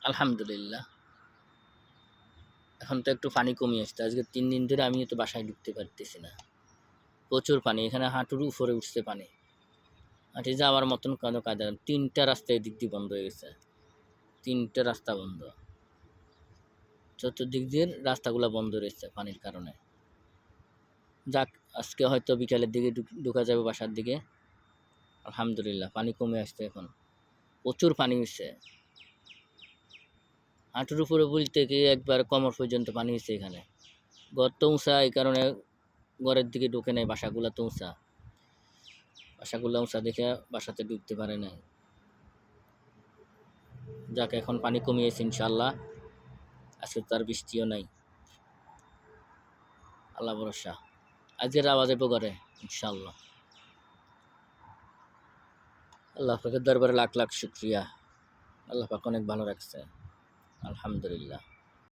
আলহামদুলিল্লাহ। এখন তো একটু পানি কমে আসছে। আজকে ৩ দিন ধরে আমি তো বাসায় ঢুকতে পারতেছি না। প্রচুর পানি। এখানে হাঁটুর উপরে উঠছে পানি। হাঁটে যাওয়ার মতন কোনো কায়দা নেই। ৩ টা রাস্তা এদিক দিয়ে বন্ধ হয়ে গেছে। ৩ টা রাস্তা বন্ধ। চতুর্দিক দিয়ে রাস্তাগুলা বন্ধ রয়েছে পানির কারণে। যাক, আজকে হয়তো বিকালের দিকে ঢোকা যাবে বাসার দিকে। আলহামদুলিল্লাহ, পানি কমে আসছে এখন। প্রচুর পানি হইছে। হাঁটুর উপরে বলতে কি একবার কোমর পর্যন্ত পানি হইছে এখানে। ঘর তো উঁচা, এই কারণে ঘরের দিকে ঢুকে নাই। বাসাগুলা তো উঁচা। বাসাগুলা উঁচা দেখে বাসাতে ঢুকতে পারে নাই। যাক, এখন পানি কমিয়েছে ইনশাআল্লাহ। আজকে তো আর বৃষ্টিও নাই। আল্লাহ ভরসা। আজকের আওয়াজ এবো ঘরে ইনশাআল্লাহ। আল্লাহ পাকের দরবারে লাখ লাখ শুকরিয়া। আল্লাহ পাক অনেক ভালো রাখছে। আলহামদুলিল্লাহ।